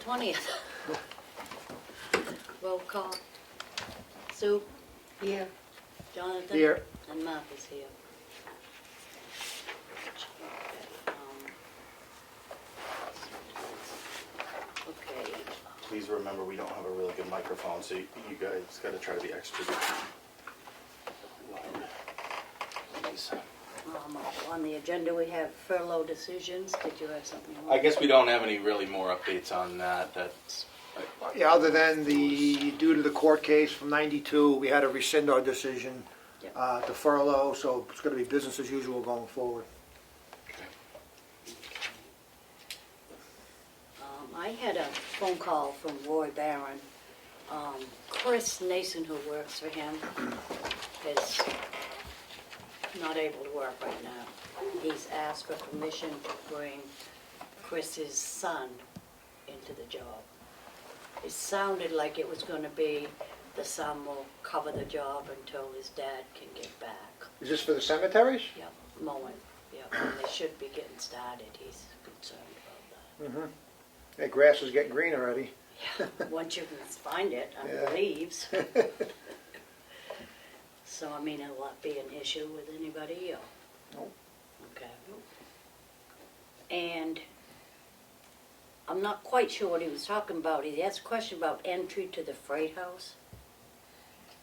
20th. Roll call. Sue? Here. Jonathan? Here. And Mark is here. Okay. Please remember, we don't have a really good microphone, so you guys gotta try to be extra loud. Please. On the agenda, we have furlough decisions. Did you have something? I guess we don't have any really more updates on that. That's, Yeah, other than due to the court case from '92, we had to rescind our decision Yep. to furlough, so it's going to be business as usual going forward. I had a phone call from Roy Barron. Chris Nason, who works for him, is not able to work right now. He's asked for permission to bring Chris's son into the job. It sounded like it was going to be the son will cover the job until his dad can get back. Is this for the cemeteries? Yep, mowing. Yep, and they should be getting started. He's concerned about Mm-hmm. That grass is getting green already. that. Yeah, once you can find it under Yeah. the leaves. So, I mean, it'll not be an issue with anybody, or? Nope. Okay. And I'm not quite sure what he was talking about. He asked a question about entry to the freight house.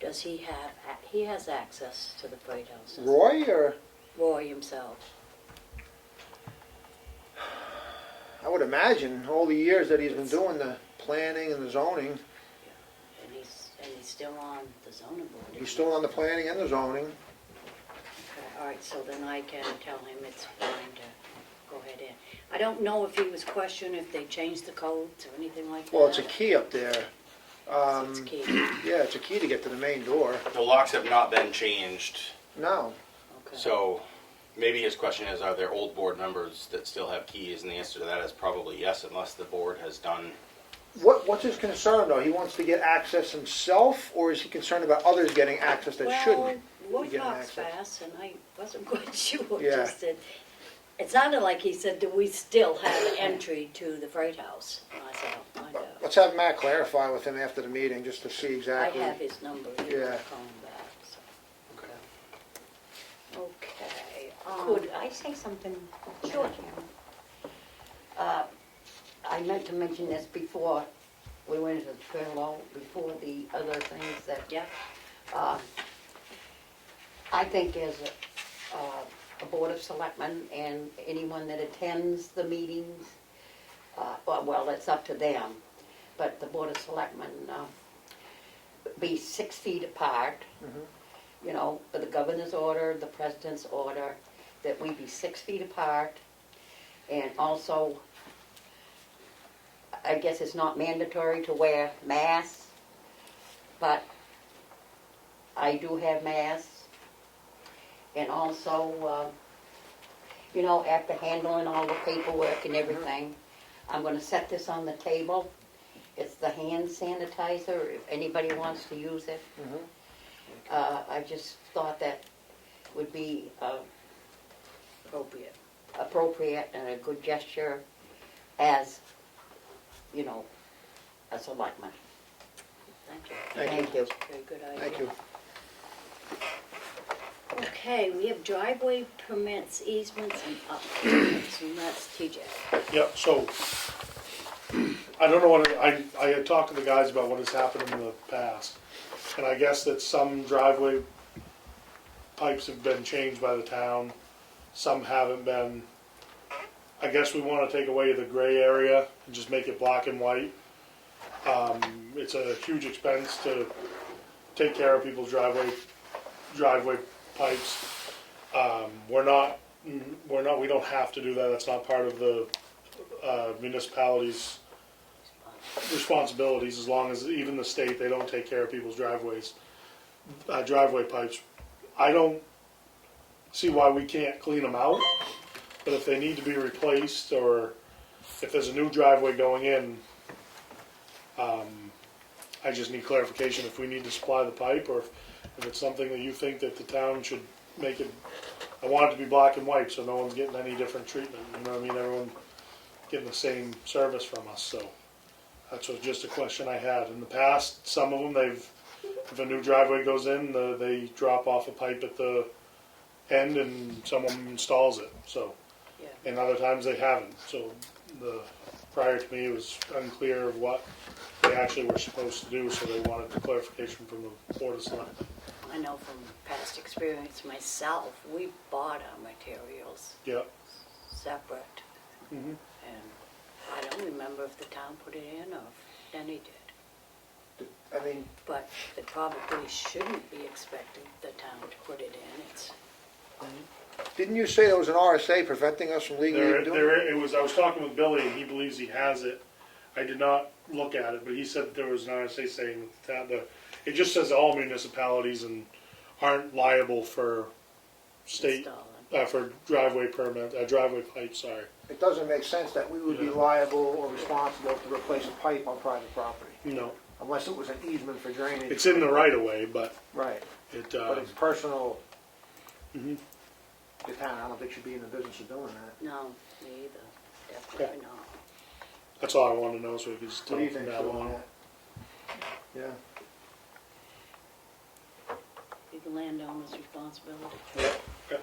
Does he have, he has access to the freight house? doesn't he? Roy, or? Roy himself. I would imagine all the years that he's been doing the planning and the zoning, And he's still on the zoning board. isn't he's he? still on the planning and the zoning. Okay, all right, so then I can tell him it's fine to go ahead in. I don't know if he was questioning if they changed the codes or anything like that. Well, it's a key up there. So it's key. Yeah, it's a key to get to the main door. the locks have not been changed, No. Okay. so maybe his question is, are there old board members that still have keys? And the answer to that is probably yes, unless the board has done. What's his concern, though? He wants to get access himself, or is he concerned about others getting access that shouldn't? Well, Roy be getting talks access? fast, and I wasn't quite sure. Yeah. Just that it sounded like he said, do we still have entry to the freight house? And I said, I'll find out. Let's have Matt clarify with him after the meeting, just to see I exactly. have his number, you Yeah. can call him back, so. Okay. Could I say something? Sure. I meant to mention this before we went into the furlough, before the other things that, Yeah, I think as a board of selectmen and anyone that attends the meetings, well, it's up to them, but the board of selectmen be 6 feet apart. Mhm. You know, the governor's order, the president's order, that we be 6 feet apart. And also, I guess it's not mandatory to wear masks, but I do have masks. And also, you know, after handling all the paperwork and everything, I'm gonna set this on the table. It's the hand sanitizer, if anybody wants to use it. Mhm. I just thought that would be appropriate. appropriate and a good gesture as, you know, a selectman. Thank you. Thank you. Very good idea. Thank you. Okay, we have driveway permits, easements, and updates, and that's TJ. Yep, so, I don't know what, I had talked to the guys about what has happened in the past. And I guess that some driveway pipes have been changed by the town, some haven't been. I guess we wanna take away the gray area and just make it black and white. It's a huge expense to take care of people's driveway pipes. We don't have to do that, that's not part of the municipality's responsibilities, as long as even the state, they don't take care of people's driveway pipes. I don't see why we can't clean them out, but if they need to be replaced, or if there's a new driveway going in, I just need clarification if we need to supply the pipe, or if it's something that you think that the town should make it. I want it to be black and white, so no one's getting any different treatment, you know what I mean, everyone getting the same service from us, so. That's just a question I had. In the past, some of them, if a new driveway goes in, they drop off a pipe at the end and someone installs it, so. Yeah. And other times they haven't, so prior to me, it was unclear of what they actually were supposed to do, so they wanted clarification from the Board of Selectmen. I know from past experience myself, we bought our materials Yeah. separate. Mhm. And I don't remember if the town put it in or if Denny did. I mean, But it probably shouldn't be expecting the town to put it in. It's, didn't you say there was an RSA preventing us from legally doing it? I was talking with Billy, and he believes he has it. I did not look at it, but he said there was an RSA saying that it just says all municipalities and aren't liable for state, installing. for driveway driveway pipe, sorry. It doesn't make sense that we would be Yeah. liable or responsible to replace a pipe on private property, No, unless it was an easement for drainage. it's in the right of way, but Right, it, but it's personal mhm. to town. I don't think should be in the business of doing that. No, me either. Definitely not. That's all I wanted to know, so we could just What tell do you them think, that Phil, one. on that? Yeah. Be the landowner's responsibility. Okay.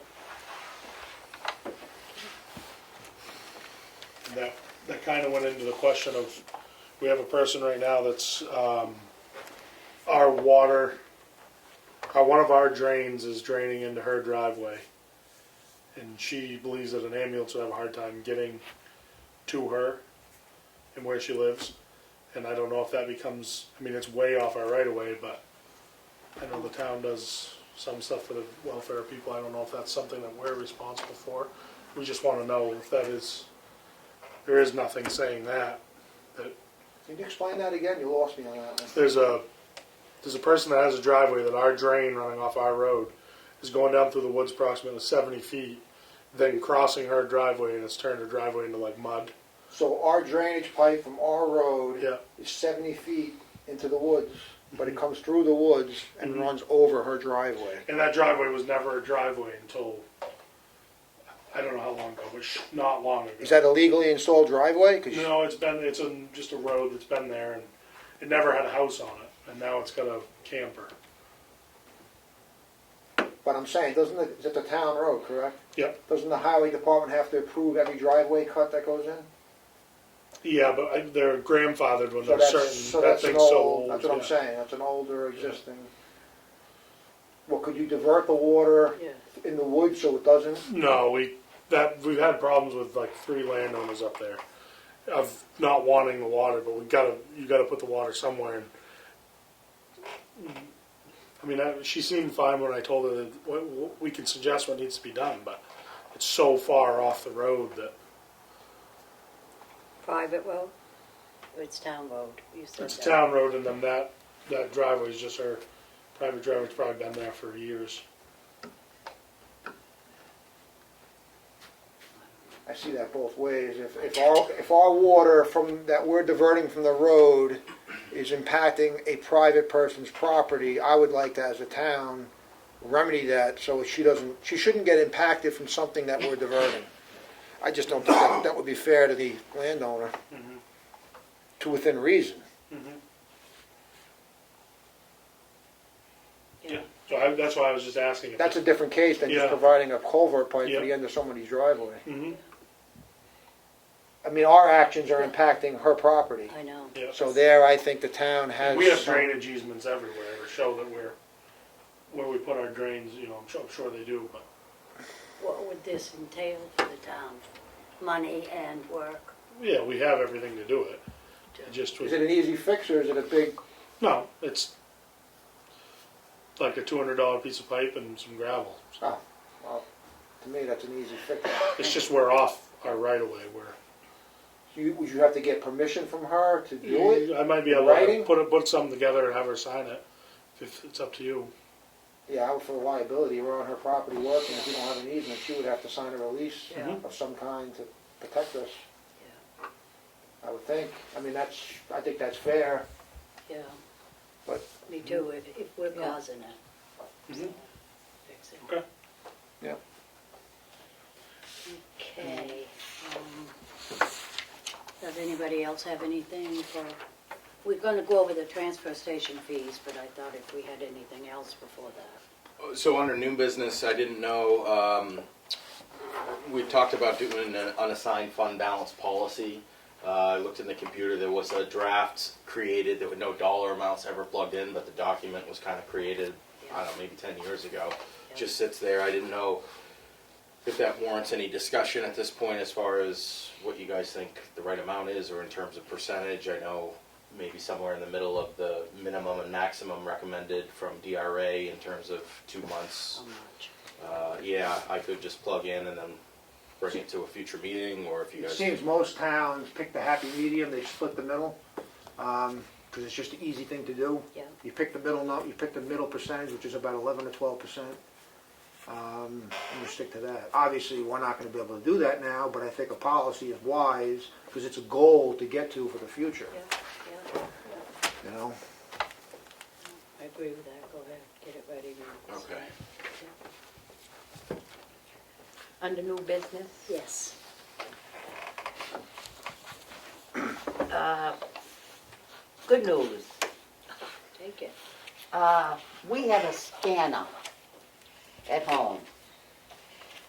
And that kind of went into the question of, we have a person right now that's, our water, one of our drains is draining into her driveway. And she believes that an ambulance would have a hard time getting to her and where she lives. And I don't know if that becomes, I mean, it's way off our right of way, but I know the town does some stuff for the welfare of people. I don't know if that's something that we're responsible for. We just want to know if that is, there is nothing saying that. Can you explain that again? You lost me on that one. There's a person that has a driveway that our drain running off our road is going down through the woods approximately 70 feet, then crossing her driveway, and it's turned her driveway into like mud. So our drainage pipe from our road Yeah. is 70 feet into the woods, but it comes through the woods and runs over her driveway. And that driveway was never a driveway until, I don't know how long ago, but not long ago. Is that a legally installed driveway? 'Cause No, it's just a road that's been there, and it never had a house on it, and now it's got a camper. But I'm saying, it's at the town road, correct? Yep. Doesn't the highway department have to approve every driveway cut that goes in? Yeah, but they're grandfathered when they're that's- certain, that that's an thing's so old. old. That's what I'm yeah. saying, that's an older existing. Well, could you divert the water Yeah. in the woods so it doesn't? No, we've had problems with like 3 landowners up there of not wanting the water, but you gotta put the water somewhere. And I mean, she seemed fine when I told her that we can suggest what needs to be done, but it's so far off the road that Private road? Or it's town road? You said it's a that. town road, and then that driveway is just her private driveway. It's probably been there for years. I see that both ways. If our water that we're diverting from the road is impacting a private person's property, I would like to, as a town, remedy that so she shouldn't get impacted from something that we're diverting. I just don't think that would be fair to the landowner, to within reason. Yeah. So that's why I was just asking. If That's a different case than just Yeah. providing a culvert pipe Yeah. for the end of somebody's driveway. Mm-hmm. I mean, our actions are impacting her property. I know. Yeah. So there, I think the town has. We have some- drainage easements everywhere to show that where we put our drains. You know, I'm sure they do, but What would this entail for the town? Money and work? yeah, we have everything to do it. It just was Is it an easy fix or is it a big? no. It's like a $200 piece of pipe and some gravel. So Oh, well, to me, that's an easy fix. it's just we're off our right of way. Would you have to get permission from her to do it? I might be In able to writing? put something together and have her sign it. If it's up to you. Yeah, for liability, we're on her property working. If you don't have an easement, she would have to sign a release Yeah. of some kind to protect us. Yeah. I would think. I mean, I think that's fair. Yeah. But- Me too, if we're Yeah. causing it. Mhm. Fix it. Okay. Yeah. Okay. Does anybody else have anything for We're gonna go over the transfer station fees, but I thought if we had anything else before that. So under new business, I didn't know, we talked about doing an unassigned fund balance policy. I looked in the computer, there was a draft created, there were no dollar amounts ever plugged in, but the document was kind of created, I don't know, maybe 10 years ago. Just sits there, I didn't know if that warrants any discussion at this point as far as what you guys think the right amount is, or in terms of percentage. I know maybe somewhere in the middle of the minimum and maximum recommended from DRA in terms of 2 months. How much? Yeah, I could just plug in and then bring it to a future meeting, or if you It guys... seems most towns pick the happy medium, they split the middle, because it's just an easy thing to do. Yeah. You pick the middle note, you pick the middle percentage, which is about 11 to 12%, and you stick to that. Obviously, we're not going to be able to do that now, but I think a policy is wise, because it's a goal to get to for the future, Yeah, yeah. you know? I agree with that, go ahead, get it ready. We'll Okay. start. Under new business, Yes. good news. Take it. We have a scanner at home.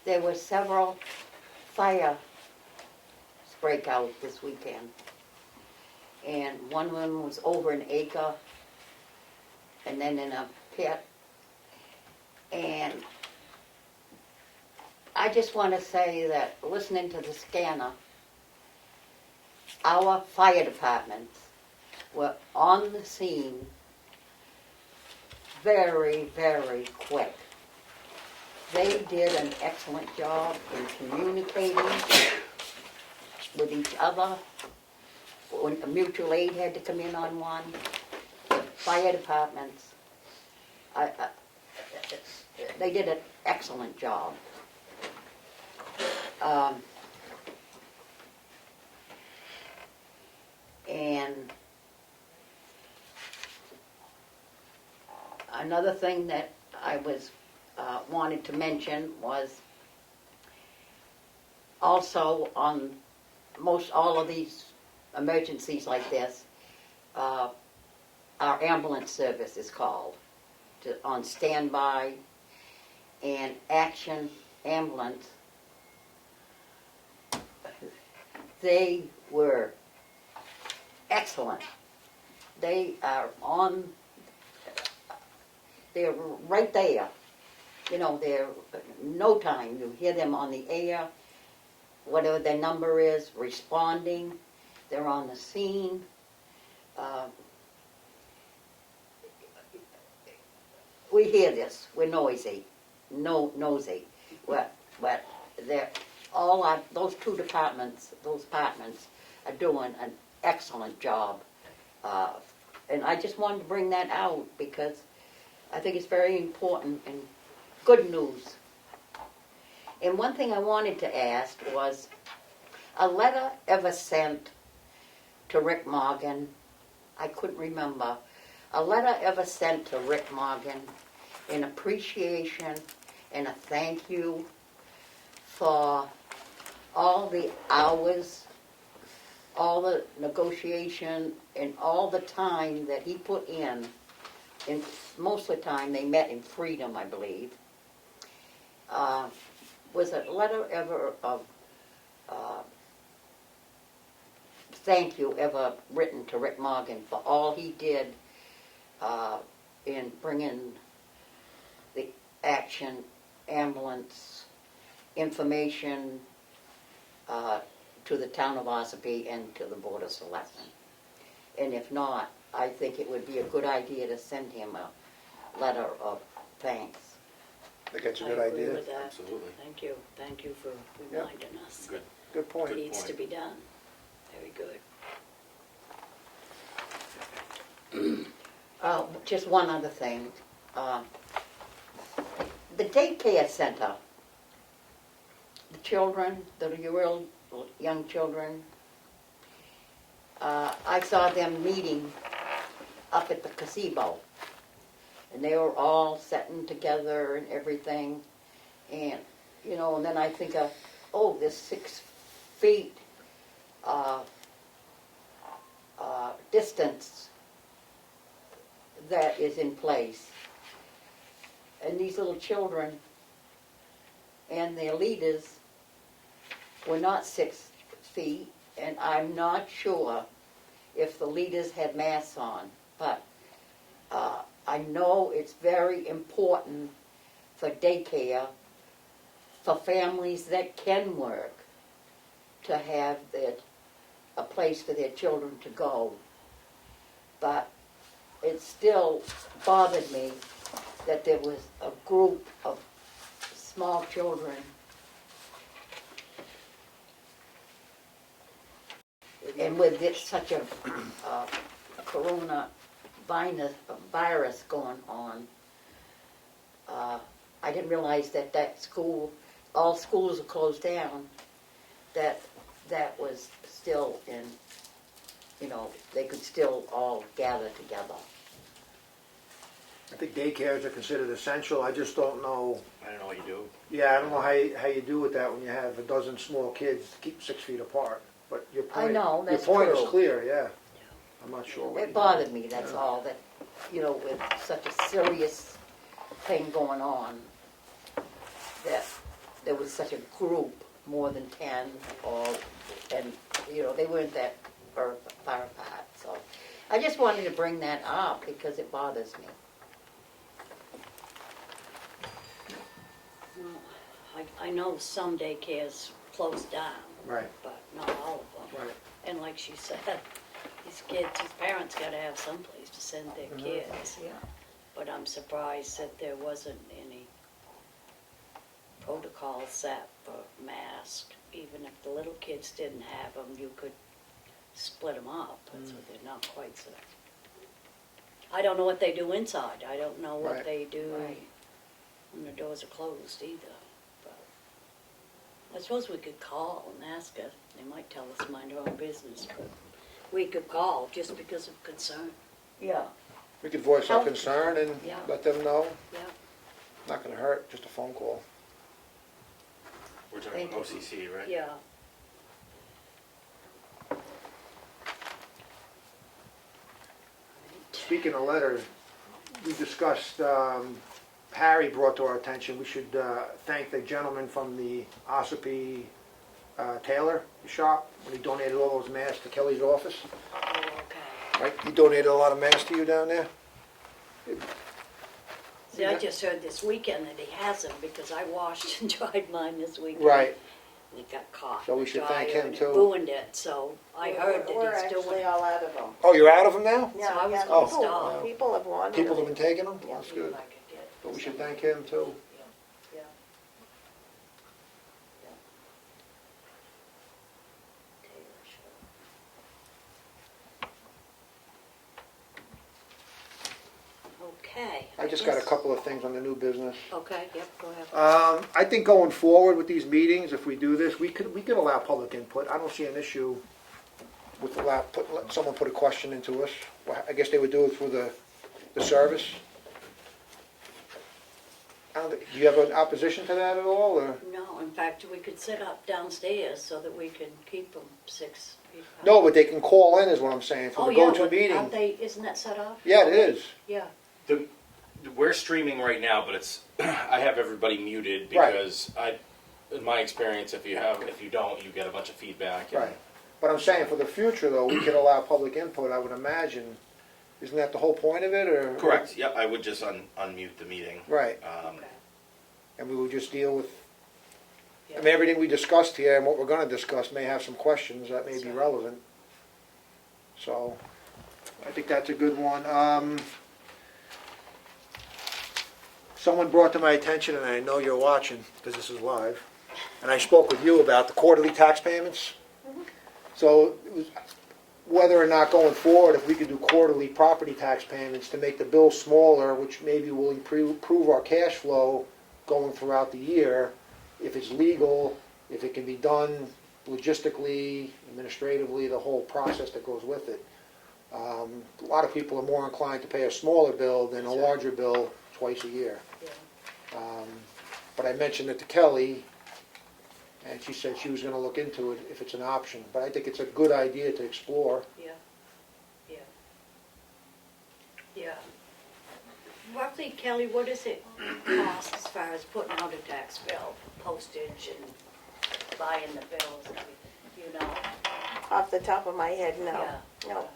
There were several fire break out this weekend. And one of them was over an acre, and then in a pit. And I just want to say that listening to the scanner, our fire departments were on the scene very, very quick. They did an excellent job in communicating with each other. When mutual aid had to come in on one, the fire departments, they did an excellent job. And another thing that I was wanted to mention was also on most all of these emergencies like this, our ambulance service is called on standby, and Action Ambulance. They were excellent. They are on, they're right there. You know, they're no time. You hear them on the air, whatever their number is, responding. They're on the scene. We hear this. We're nosy. Nosy. But they're all our, those two departments, those departments are doing an excellent job. And I just wanted to bring that out because I think it's very important and good news. And one thing I wanted to ask was, a letter ever sent to Rick Morgan, I couldn't remember, a letter ever sent to Rick Morgan in appreciation and a thank you for all the hours, all the negotiation, and all the time that he put in. And most of the time they met in Freedom, I believe. Was a letter ever of thank you ever written to Rick Morgan for all he did in bringing the Action Ambulance information to the town of Ossipee and to the Board of Selectmen? And if not, I think it would be a good idea to send him a letter of thanks. I think that's a I good agree idea. with that. Absolutely. Thank you for reminding us. Good. Good point. It needs to point. be done. Very good. Just one other thing. The daycare center, the children, the real young children, I saw them meeting up at the gazebo. And they were all sitting together and everything. And, you know, and then I think of, oh, there's 6 feet distance that is in place. And these little children and their leaders were not 6 feet, and I'm not sure if the leaders had masks on, but I know it's very important for daycare, for families that can work, to have a place for their children to go. But it still bothered me that there was a group of small children and with such a virus going on, I didn't realize that school, all schools are closed down, that was still in, they could still all gather together. I think daycares are considered essential, I just don't know, I don't know what you do. yeah, I don't know how you do with that when you have a dozen small kids to keep 6 feet apart. But your point, I know, that's your point true. is clear, yeah. I'm not sure what you It bothered me, that's all, that, with such a serious thing going on, that there was such a group, more than 10, and they weren't that far apart, so. I just wanted to bring that up because it bothers me. Well, I know some daycares closed down, Right, but not all of them. right. And like she said, these parents gotta have some place to send their kids. Yeah. But I'm surprised that there wasn't any protocol set for masks. Even if the little kids didn't have them, you could split them up, so they're not quite so. I don't know what they do inside. I don't know what Right. they do Right. when the doors are closed either. But I suppose we could call and ask her. They might tell us to mind our own business, but we could call just because of concern. Yeah. We could voice our Health concern and Yeah. let them know, Yeah. not gonna hurt, just a phone call. We're talking about OCC, right? Yeah. Speaking of letters, we discussed, Harry brought to our attention, we should thank the gentleman from the Ossipee tailor shop when he donated all those masks to Kelly's office. Oh, okay. Right, he donated a lot of masks to you down there? See, I just heard this weekend that he hasn't because I washed and dried mine this weekend. Right, And it got caught. So we should thank dryer him, and it too. Ruined it, so I heard that We're he's doing actually it. all out of them. oh, you're out of them now? Yeah, I was yeah, gonna people- stop. People have wanted People have them. been taking them? Yeah. That's good. I could get But we should some. thank him too. Yeah. Yeah. Taylor Show. Okay. I just got a guess- couple of things on the new business. Okay, yep, go ahead. I think going forward with these meetings, if we do this, we could allow public input. I don't see an issue with let someone put a question into us. Well, I guess they would do it through the service. Do you have an opposition to that at all, or? No, in fact, we could sit up downstairs so that we can keep them 6 feet apart. No, but they can call in, is what I'm saying, for Oh, the yeah, go-to but meeting. aren't they, isn't that set up? Yeah, it is. Yeah. We're streaming right now, but it's I have everybody muted Right. because in my experience, if you don't, you get a bunch of feedback. and- Right. But I'm saying, for the future, though, we could allow public input, I would imagine. Isn't that the whole point of it, or? Correct. Yep. I would just unmute the meeting. Right, Okay. and we would just deal with, I Yeah. mean, everything we discussed here and what we're gonna discuss may have some questions that may That's be right. relevant. So, I think that's a good one. Someone brought to my attention, and I know you're watching, because this is live, and I spoke with you about the quarterly tax payments. So, it was whether or not going forward, if we could do quarterly property tax payments to make the bill smaller, which maybe will improve our cash flow going throughout the year, if it's legal, if it can be done logistically, administratively, the whole process that goes with it. A lot of people are more inclined to pay a smaller bill than a larger bill twice a year. Yeah. But I mentioned it to Kelly, and she said she was gonna look into it if it's an option. But I think it's a good idea to explore. Yeah, yeah. Yeah. Roughly, Kelly, what does it cost as far as putting out a tax bill, postage and buying the bills and everything, you know? Off the top of my head, no. Yeah. No.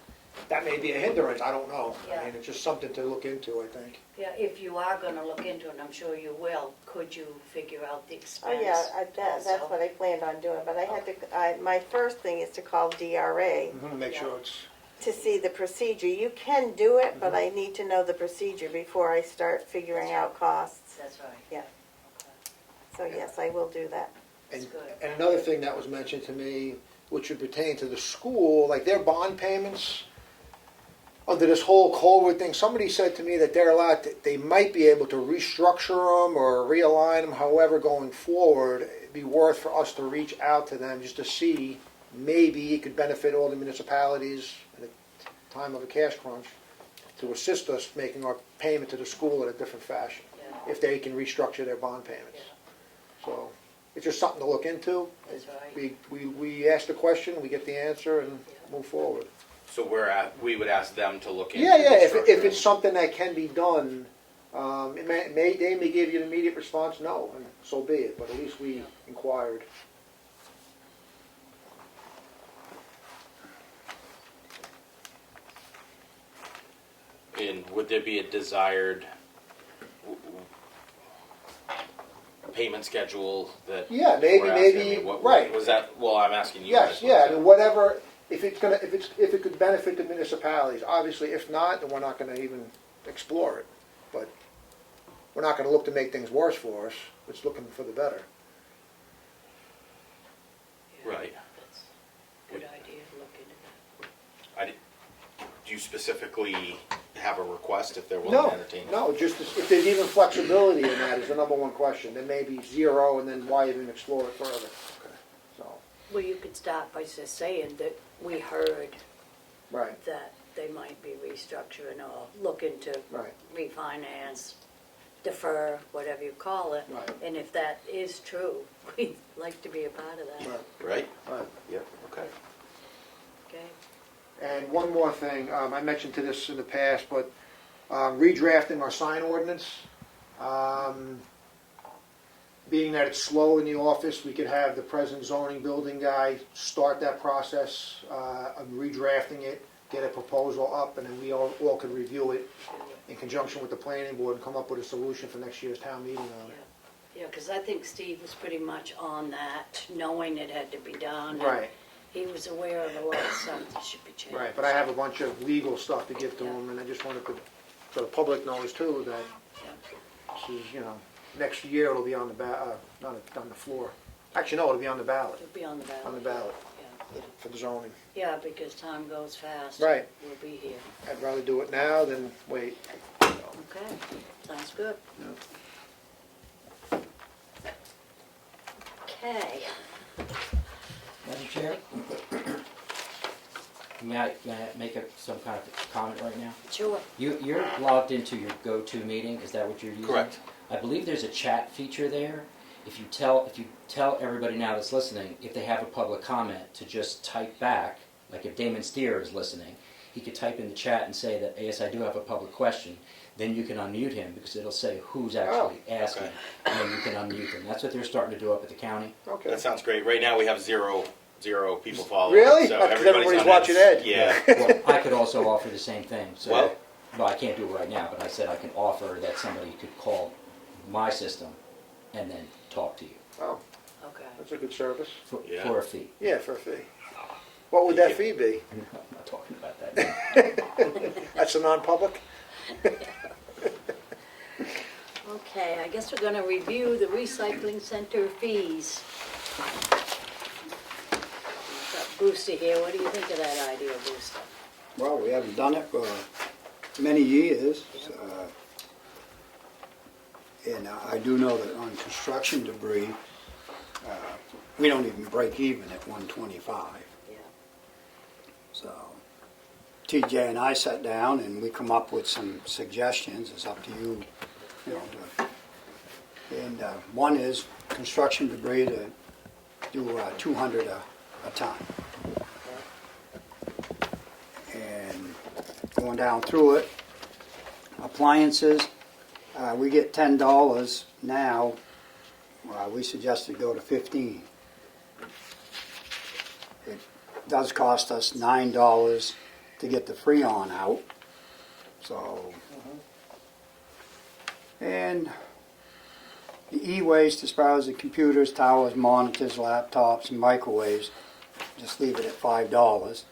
That may be a hindrance, I don't know. I Yeah. mean, it's just something to look into, I think. Yeah, if you are gonna look into it, and I'm sure you will, could you figure out the Oh, expense? yeah, that's also? what I planned on doing, but I had to, my first thing is to call DRA Make sure it's, to see the procedure. You can do it, but I need to know the procedure before I start figuring out costs. That's right. Yeah. So yes, I will do that. and, That's good. and another thing that was mentioned to me, which would pertain to the school, like their bond payments, under this whole COVID thing, somebody said to me that they're allowed, they might be able to restructure them or realign them, however, going forward. It'd be worth for us to reach out to them just to see, maybe it could benefit all the municipalities at a time of a cash crunch, to assist us making our payment to the school in a different fashion, Yeah. if they can restructure their bond payments. Yeah. So, it's just something to look into. That's right. We ask the question, we get the answer, and move forward. So we would ask them to look into. Yeah, yeah, the if structure. it's something that can be done, they may give you an immediate response, no, and so be it, but at least we inquired. And would there be a desired payment schedule that? Yeah, maybe, we're asking? I maybe, mean, what- right. Was that, well, I'm asking you Yes, guys. yeah, I mean, whatever, if it could benefit the municipalities, obviously, if not, then we're not gonna even explore it. But we're not gonna look to make things worse for us, it's looking for the better. Yeah, Right. That's a good idea to look into that. Do you specifically have a request if they're willing No, to entertain it? no, just if there's even flexibility in that is the number one question. There may be zero, and then why even explore it further? So, Well, you could start by just saying that we heard right, that they might be restructuring or looking to right, refinance, defer, whatever you call it. Right. And if that is true, we'd like to be a part of that. right, Right? right. Yep, okay. Okay? And one more thing, I mentioned to this in the past, but redrafting our sign ordinance. Being that it's slow in the office, we could have the present zoning building guy start that process of redrafting it, get a proposal up, and then we all could review it in conjunction with the planning board and come up with a solution for next year's town meeting on it. Yeah, because I think Steve was pretty much on that, knowing it had to be done. and Right. He was aware of a lot of stuff that should be changed. Right, but I have a bunch of legal stuff to give to them, and I just wanted to, so the public knows too, that Yeah. this is, next year it'll be on the not on the floor. Actually, no, it'll be on the ballot, It'll be on the ballot. on the ballot Yeah. for the zoning. Yeah, because time goes fast. Right. We'll be here. I'd rather do it now than wait. Okay, sounds good. Okay. Madam Chair? May I make some kind of comment right now? Sure. You're logged into your go-to meeting, is that what you're using? Correct. I believe there's a chat feature there. If you tell everybody now that's listening, if they have a public comment, to just type back, like if Damon Steer is listening, he could type in the chat and say that, yes, I do have a public question. Then you can unmute him, because it'll say who's actually asking, okay. and then you can unmute them. That's what they're starting to do up at the county. Okay. That sounds great. Right now, we have zero people following. Really? So Because everybody's everybody's on watching Ed. Yeah. Well, I could also offer the same thing, so, Well- well, I can't do it right now, but I said I can offer that somebody could call my system and then talk to you Oh, Okay. that's a good service. Yeah. for a fee. Yeah, for a fee. What would that fee be? I'm not talking about that now. That's a non-public? Okay, I guess we're gonna review the recycling center fees. We've got Brewster here, what do you think of that idea, Brewster? Well, we haven't done it for many years. And I do know that on construction debris, we don't even break even at 125. Yeah. So TJ and I sat down and we come up with some suggestions. It's up to you, and one is construction debris to do 200 a ton. And going down through it, Appliances, we get $10 now. We suggested go to 15. It does cost us $9 to get the Freon out. So, and the e-waste, as far as the computers, towers, monitors, laptops, and microwaves, just leave it at $5.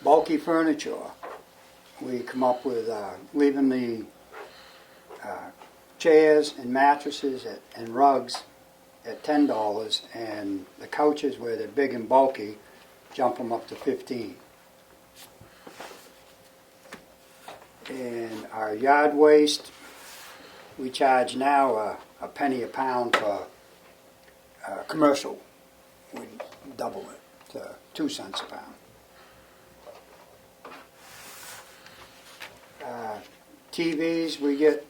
Bulky furniture, we come up with leaving the chairs and mattresses and rugs at $10, and the couches where they're big and bulky, jump them up to 15. And our yard waste, we charge now a penny a pound for commercial. We double it to 2 cents a pound. TVs, we get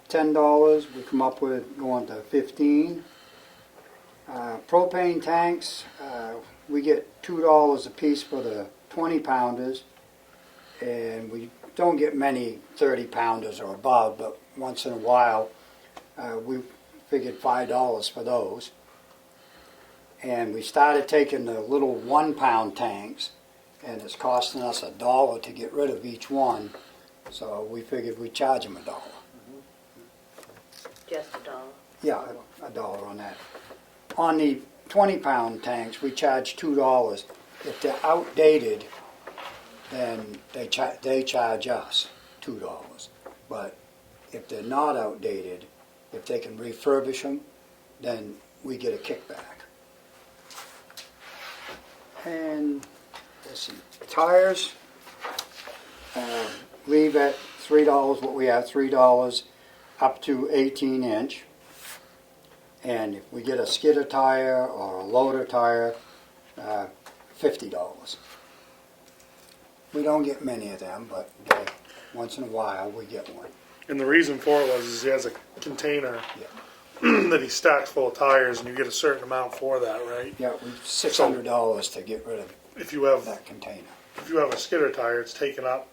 $10. We come up with going to 15. Propane tanks, we get $2 a piece for the 20 pounders, and we don't get many 30 pounders or above, but once in a while we figured $5 for those. And we started taking the little 1 pound tanks, and it's costing us $1 to get rid of each one, so we figured we'd charge them $1. Just $1. Yeah, $1 on that. On the 20 pound tanks, we charge $2. If they're outdated, then they charge us $2. But if they're not outdated, if they can refurbish them, then we get a kickback. And let's see, tires, leave at $3 what we have, $3 up to 18-inch. And if we get a skidder tire or a loader tire, $50. We don't get many of them, but once in a while we get one. And the reason for it was he has a container Yeah, that he stacks full of tires, and you get a certain amount for that, right? yeah, $600 to get rid of If you have that container. a skidder tire, it's taking up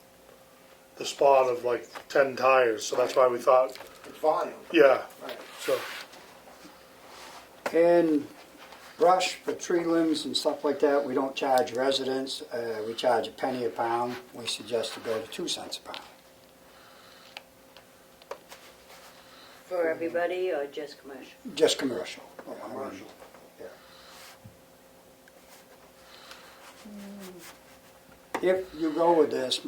the spot of like 10 tires. So that's why we thought, It's volume. yeah. Right. So And brush for tree limbs and stuff like that, we don't charge residents. We charge a penny a pound. We suggest to go to 2 cents a pound. For everybody or just commercial? Just commercial. Commercial. If you go with this,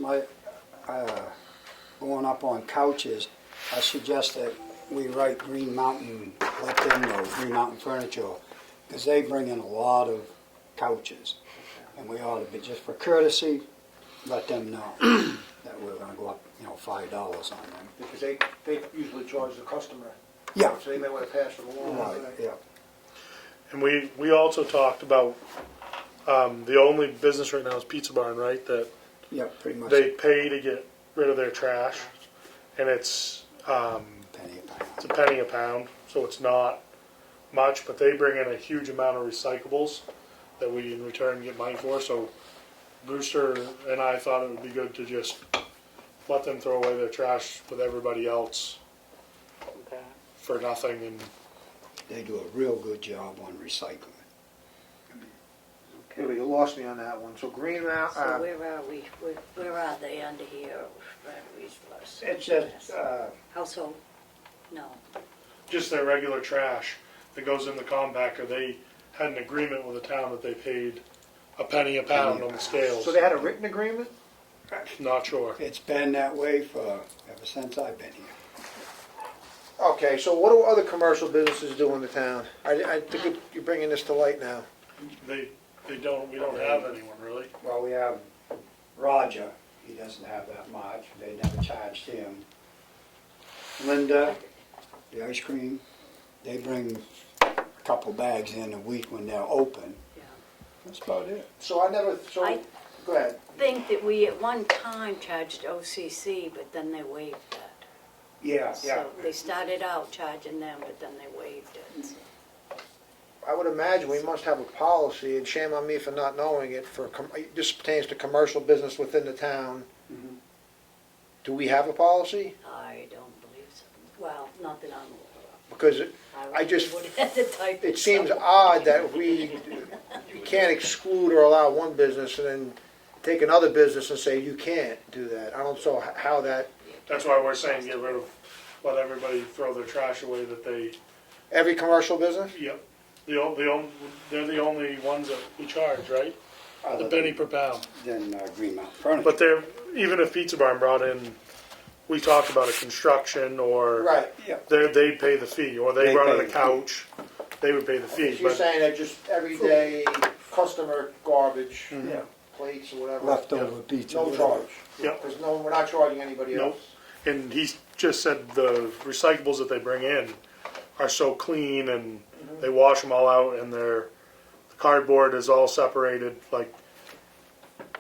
going up on couches, I suggest that we write Green Mountain, let them know, Green Mountain Furniture, because they bring in a lot of couches. And we ought to be, just for courtesy, let them know that we're gonna go up, $5 on them. Because they usually charge the customer. Yeah. So they may want to pass it along. Right, yeah. and we also talked about the only business right now is Pizza Barn, right? That Yeah, pretty much they pay to get rid of their trash, and it's penny a pound. it's a penny a pound, so it's not much, but they bring in a huge amount of recyclables that we in return get money for. So Brewster and I thought it would be good to just let them throw away their trash with everybody else for nothing. And They do a real good job on recycling. Okay, you lost me on that one. So Green So Mountain, where are we? Where are they under here? It's just, Household? No. just their regular trash that goes in the compactor, they had an agreement with the town that they paid a penny a pound on the scales. so they had a written agreement? Not sure. it's been that way for ever since I've been here. Okay, so what do other commercial businesses do in the town? I think you're bringing this to light now. We don't have anyone really. Well, we have Roger, he doesn't have that much, they never charged him. Linda, the ice cream, they bring a couple bags in a week when they're open. Yeah. That's about it. So I never, I go ahead. think that we at one time charged OCC, but then they waived that. Yeah, So they started out charging them, but then they waived it. I would imagine we must have a policy, and shame on me for not knowing it, this pertains to commercial business within the town. Do we have a policy? I don't believe so. Well, not that I'm aware of. Because I just- would have to type it seems somewhere. odd that we can't exclude or allow one business and then take another business and say, you can't do that. I don't know how that, That's why we're saying get rid of, let everybody throw their trash away that they, every commercial business? yep. They're the only ones that we charge, right? The Other penny per pound. than Green Mountain Furniture. But they're, even if Pizza Barn brought in, we talked about a construction or. Right. They'd pay the fee, or they They brought pay in a the fee. couch, they would pay the So fee, you're but, saying that just everyday customer garbage, Yeah, plates or whatever? leftover pizza. No charge? Yep. There's no, we're not charging anybody Nope. else? and he just said the recyclables that they bring in are so clean and they wash them all out and the cardboard is all separated, like,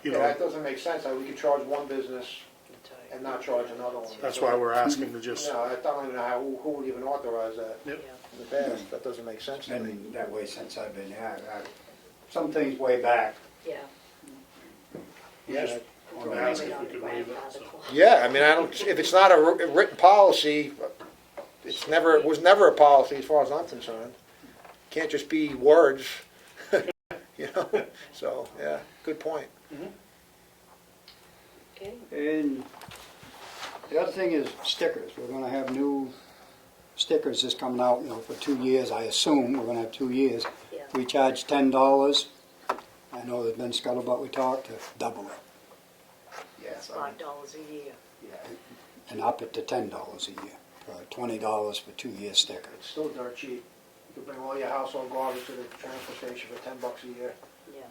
you Yeah, know, that doesn't make sense. We could charge one business and not charge another one. that's why we're asking to just, No, I don't even know how, who would even authorize that Yep. in the past. That doesn't make sense to me. And that way since I've been here, some things way back. Yeah. Yeah, I'm Blame asking it if on we the could leave it, grandfather so. clock. yeah, I mean, I don't, if it's not a written policy, it was never a policy as far as I'm concerned. Can't just be words, you know? So, yeah, good point. Okay. And the other thing is stickers. We're gonna have new stickers just coming out, for 2 years, I assume. We're gonna have 2 years. Yeah. We charge $10. I know there's been scuttlebutt, we talked to double it. That's $5 a year. And up it to $10 a year, for $20 for 2-year sticker. It's still dirt cheap. You can bring all your household garbage to the transfer station for $10 a year. Yeah.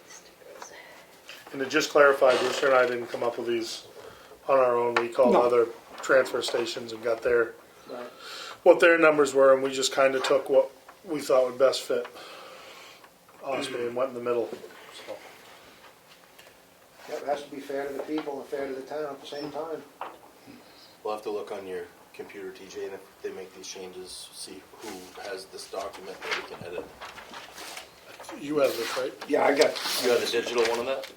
Stickers. And to just clarify, Brewster and I didn't come up with these on our own, we called No. other transfer stations and got Right. what their numbers were, and we just kinda took what we thought would best fit Ossipee and went in the middle, so. Yeah, it has to be fair to the people and fair to the town at the same time. We'll have to look on your computer, TJ, and if they make these changes, see who has this document that we can edit. You have this, right? Yeah, I got, You have the digital one of that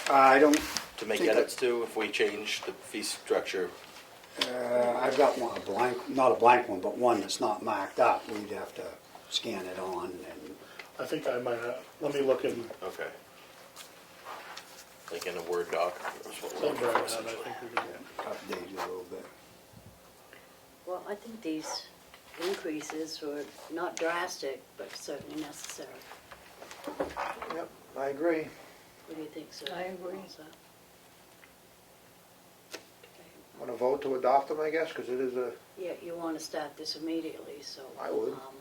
I don't, to make Take it. edits to if we change the fee structure? I've got one, a blank, not a blank one, but one that's not marked up. We'd have to scan it on and, I think I might have, let me look in, Okay. Like in a Word doc? is what we're some looking for, brand, I essentially. think we can. update it a little bit. Well, I think these increases were not drastic, but certainly necessary. Yep, I agree. What do you think, sir? I agree. Want to vote to adopt them, I guess, because it is a, Yeah, you want to start this immediately, so. I would. All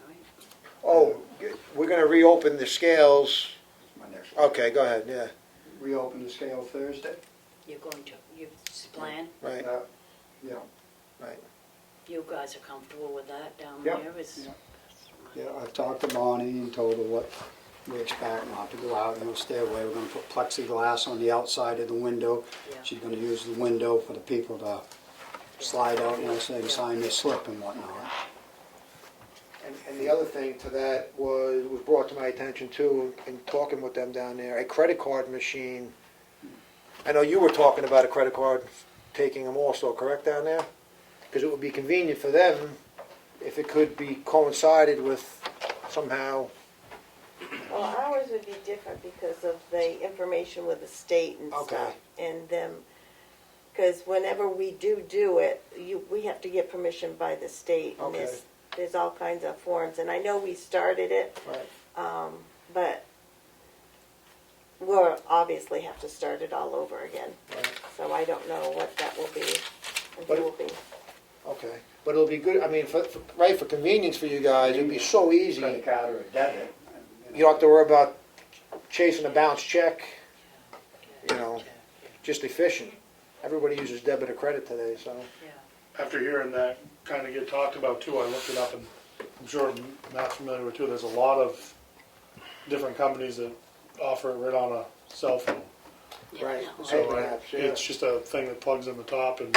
right. oh, we're going to reopen the scales. My next one. Okay, go ahead, yeah, Reopen the scale Thursday? You're going to, you plan, right, Yeah, right. you guys are comfortable with that down Yep, there? Is- yeah. I've talked to Bonnie and told her what we expect, not to go out, stay away. We're gonna put plexiglass on the outside of the window. Yeah. She's gonna use the window for the people to slide out, so they can sign their slip and whatnot. And the other thing to that was brought to my attention too, in talking with them down there, a credit card machine. I know you were talking about a credit card, taking them also, correct, down there? Because it would be convenient for them if it could be coincided with somehow. Well, ours would be different because of the information with the state and Okay. stuff. And them, because whenever we do it, we have to get permission by the state. And Okay. there's all kinds of forms. And I know we started it, Right. but we'll obviously have to start it all over again. Right. So I don't know what that will be and But- who will be. Okay, but it'll be good, I mean, for convenience for you guys, it'd be so easy. Credit card or a debit. You don't have to worry about chasing a bounce check, just efficient. Everybody uses debit or credit today, so. After hearing that kind of get talked about too, I looked it up and I'm sure Matt's familiar with too, there's a lot of different companies that offer it right on a cell phone. Yeah, Right. no, So Paper apps, yeah. it's just a thing that plugs in the top and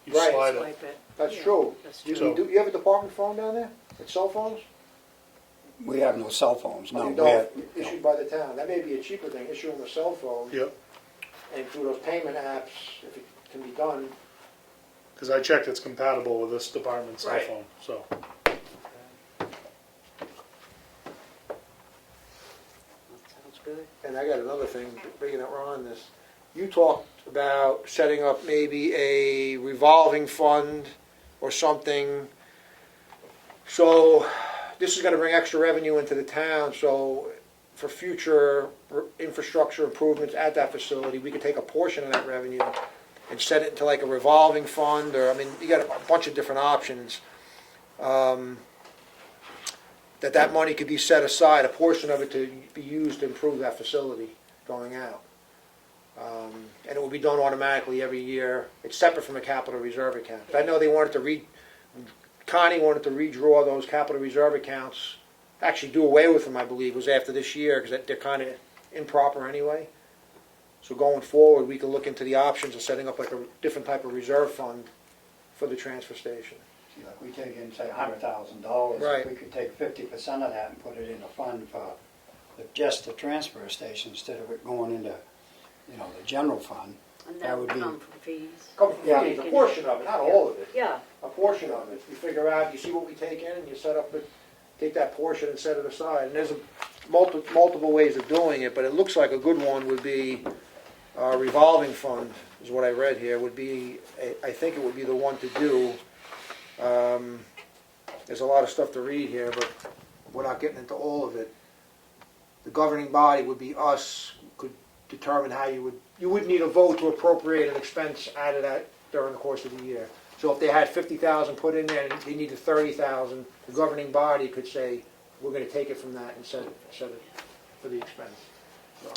you Right. slide it. Swipe it. That's Yeah, true. that's You true. you have a department phone down there? It's cell phones? We have no cell phones, no. You we don't, have- issued by the town. That may be a cheaper thing, issue them a cell phone, Yep, and through those payment apps, if it can be done. because I checked, it's compatible with this department's cell Right. phone, so. That sounds good. And I got another thing, bringing it on this. You talked about setting up maybe a revolving fund or something. So this is gonna bring extra revenue into the town, so for future infrastructure improvements at that facility, we could take a portion of that revenue and set it into like a revolving fund, or, I mean, you got a bunch of different options. That money could be set aside, a portion of it to be used to improve that facility going out. And it will be done automatically every year. It's separate from the capital reserve account. I know they wanted to Connie wanted to redraw those capital reserve accounts, actually do away with them, I believe, was after this year, because they're kind of improper anyway. So going forward, we can look into the options of setting up like a different type of reserve fund for the transfer station. See, like we take in, say, $100,000. Right. We could take 50% of that and put it in a fund for just the transfer station instead of it going into, the general fund. And That that would would be- come from fees. Yeah. A portion of it, not all of it. Yeah, A portion of it. You figure out, you see what we take in, and you set up, take that portion and set it aside. And there's multiple ways of doing it, but it looks like a good one would be a revolving fund, is what I read here, would be, I think it would be the one to do. There's a lot of stuff to read here, but we're not getting into all of it. The governing body would be us, could determine how you would need a vote to appropriate an expense out of that during the course of the year. So if they had 50,000 put in there and they needed 30,000, the governing body could say, we're gonna take it from that and set it for the expense. So,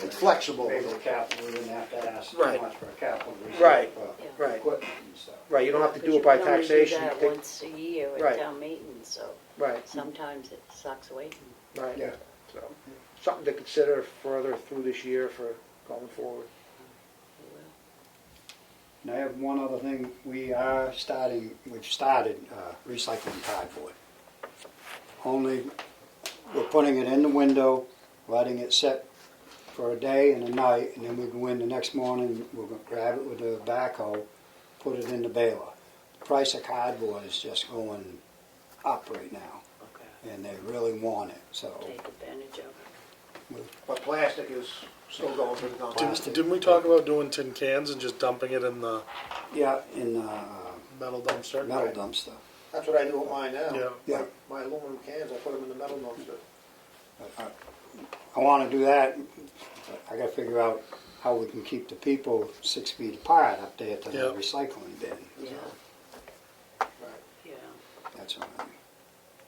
it's flexible. Maybe the capital, we wouldn't have to ask too Right. much for a capital reserve Right. for Yeah. Right, equipment and stuff. right, you don't have to because do it by you can only taxation. do You that take- once a year Right. at town meeting, so Right, sometimes it sucks waiting. right. Yeah. So, something to consider further through this year for going forward. And I have one other thing, we've started recycling cardboard. Only, we're putting it in the window, letting it sit for a day and a night, and then we go in the next morning, we're gonna grab it with the backhoe, put it in the baler. The price of cardboard is just going up right now, Okay. and they really want it, so. Take advantage of it. But plastic is still going to the dump. Didn't we talk about doing tin cans and just dumping it in the Yeah, in the metal dumpster? metal dumpster. That's what I do with mine now. Yeah. Yeah. My aluminum cans, I put them in the metal dumpster. I want to do that. But I got to figure out how we can keep the people 6 feet apart up there to the Yeah. recycling bin. Yeah, yeah. That's what I mean.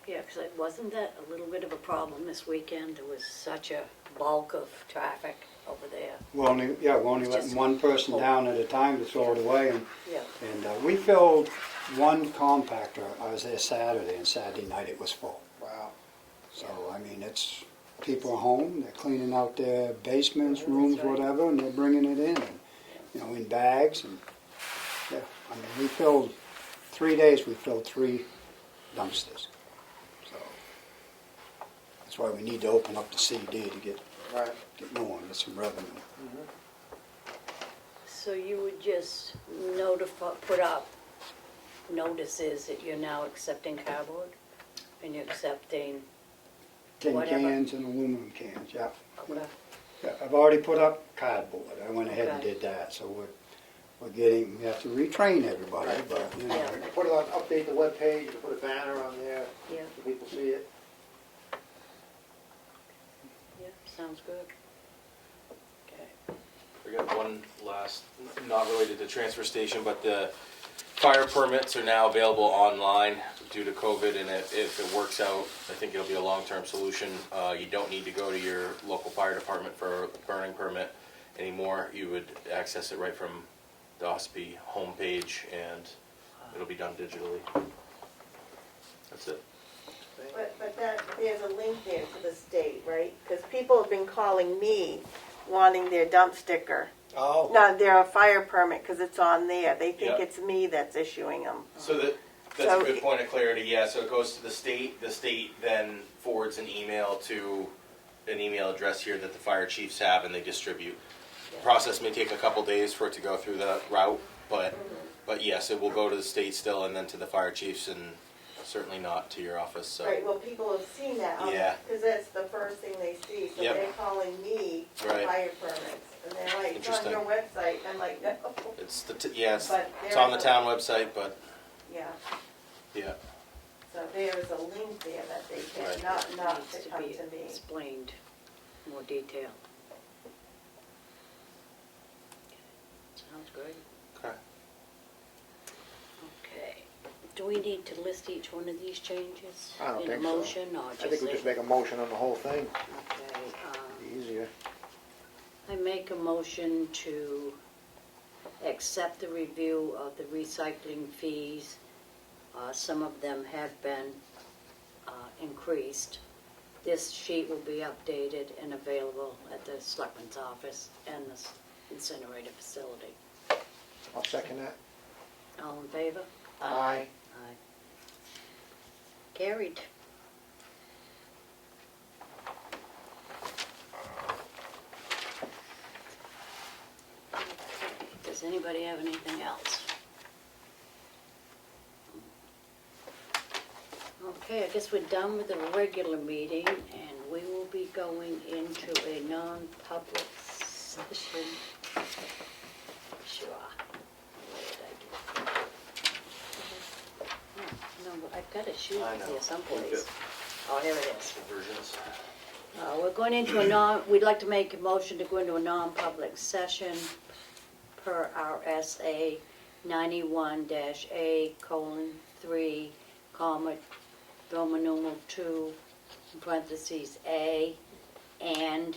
Yeah, because wasn't that a little bit of a problem this weekend? There was such a bulk of traffic over there. We're only It's letting just one person full. down at a time to throw it away. Yeah. And we filled one compactor. I was there Saturday, and Saturday night it was full. Wow. So, I mean, it's people are home, they're cleaning out their basements, rooms, That's right. whatever, and they're bringing it in, and, in bags. And yeah, I mean, we filled 3 days. We filled 3 dumpsters. So that's why we need to open up the CD to get Right. going, get some revenue. So you would just put up notices that you're now accepting cardboard? And you're accepting, Tin Whatever. cans and aluminum cans, yeah. okay, Yeah, I've already put up cardboard. I went ahead and Okay. did that. So we have to retrain everybody, but Yeah. Put it on, update the webpage, put a banner on there yeah, so people see it. yeah, sounds good. Okay, We got one last, not related to transfer station, but the fire permits are now available online due to COVID, and if it works out, I think it'll be a long-term solution. You don't need to go to your local fire department for a burning permit anymore. You would access it right from the Ossipee homepage, and it'll be done digitally. That's it. But there's a link there to the state, right? Because people have been calling me wanting their dump sticker. Oh. No, their fire permit, because it's on there. They think Yeah. it's me that's issuing them. So that's So a good point of clarity, yeah, so it goes to the state then forwards an email to an email address here that the fire chiefs have, and they distribute. The process may take a couple days for it to go through the route, but yes, it will go to the state still, and then to the fire chiefs, and certainly not to your office. So. Right, well, people have seen that, Yeah. because that's the first thing they see, so Yep. they're calling me for Right. fire permits, and they're like, it's on Interesting. your website, I'm like, no. It's yes, But it's there on the is town website, but Yeah, yeah. so there is a link there that they can, Right. not Needs to to come be to me. explained more detail. Sounds great. Okay. Okay. Do we need to list each one of these changes? I don't think so. In a motion, or just? I think we just make a motion on the whole thing, Okay, be easier. I make a motion to accept the review of the recycling fees. Some of them have been increased. This sheet will be updated and available at the Selectmen's office and the incinerator facility. I'll second that. All in favor? Aye. Aye. Carried. Does anybody have anything else? Okay, I guess we're done with the regular meeting, and we will be going into a non-public session. Sure. Where did I do it? Oh, no, I've got a sheet I know. here someplace. Good. Oh, here it is. Versions. We're going into we'd like to make a motion to go into a non-public session per RSA 91-A:3, comma, Roman numeral 2, in parentheses, A, and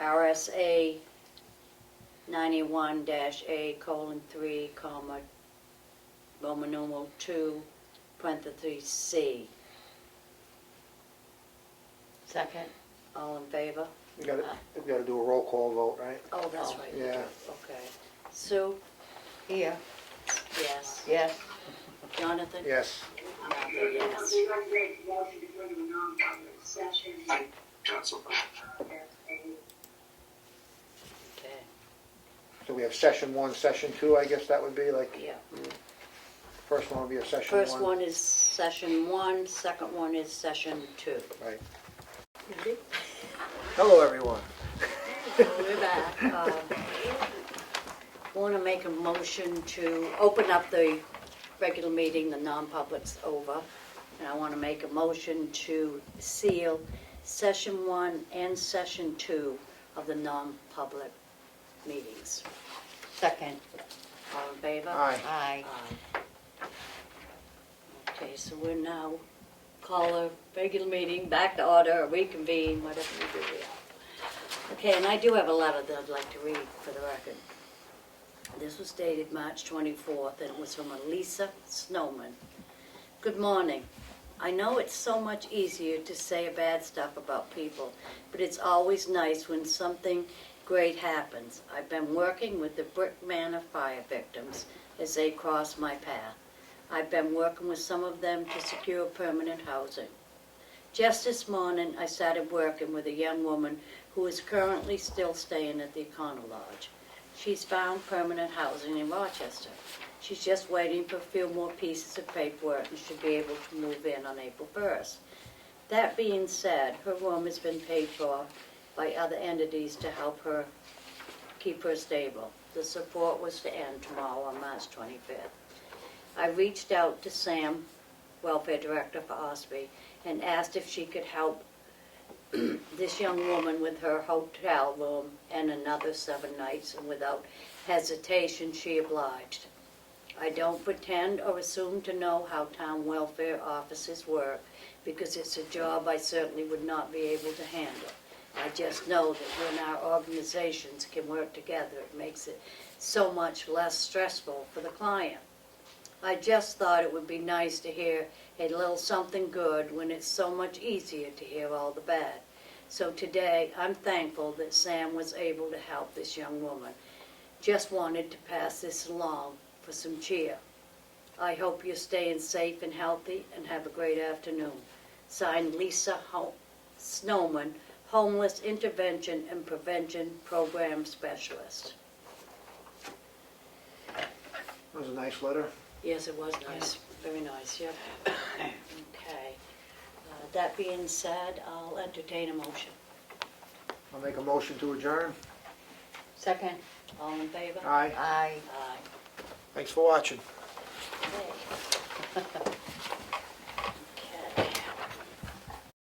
RSA 91-A:3, comma, Roman numeral 2, parentheses, C. Second. All in favor? We gotta do a roll call vote, right? Oh, that's right. we do. Yeah. Okay. Sue? Here. Yes. Yes. Jonathan? Yes. Martha, yes. Okay, So we have session 1, session 2, I guess that would be like, yeah. first one would be a session 1. First one is session 1, second one is session 2. Right. Hello, everyone. We're back. Want to make a motion to open up the regular meeting, the non-public's over. And I want to make a motion to seal session 1 and session 2 of the non-public meetings. Second. All in favor? Aye. Aye. Okay, so we're now call a regular meeting back to order, or reconvene, whatever we do here. Okay, and I do have a letter that I'd like to read for the record. This was dated March 24th, and it was from Elisa Snowman. Good morning. I know it's so much easier to say bad stuff about people, but it's always nice when something great happens. I've been working with the Brick Manor fire victims as they cross my path. I've been working with some of them to secure permanent housing. Just this morning, I started working with a young woman who is currently still staying at the Econo Lodge. She's found permanent housing in Rochester. She's just waiting for a few more pieces of paperwork and should be able to move in on April 1st. That being said, her room has been paid for by other entities to help her keep her stable. The support was to end tomorrow on March 25th. I reached out to Sam, Welfare Director for Ossipee, and asked if she could help this young woman with her hotel room and another 7 nights, and without hesitation she obliged. I don't pretend or assume to know how town welfare offices work, because it's a job I certainly would not be able to handle. I just know that when our organizations can work together, it makes it so much less stressful for the client. I just thought it would be nice to hear a little something good when it's so much easier to hear all the bad. So today, I'm thankful that Sam was able to help this young woman. Just wanted to pass this along for some cheer. I hope you're staying safe and healthy and have a great afternoon. Signed, Lisa Snowman, Homeless Intervention and Prevention Program Specialist. That was a nice letter. Yes, it was nice, very nice, yep. Okay. That being said, I'll entertain a motion. I'll make a motion to adjourn. Second, All in favor? Aye. aye. Aye. Thanks for watching. Okay.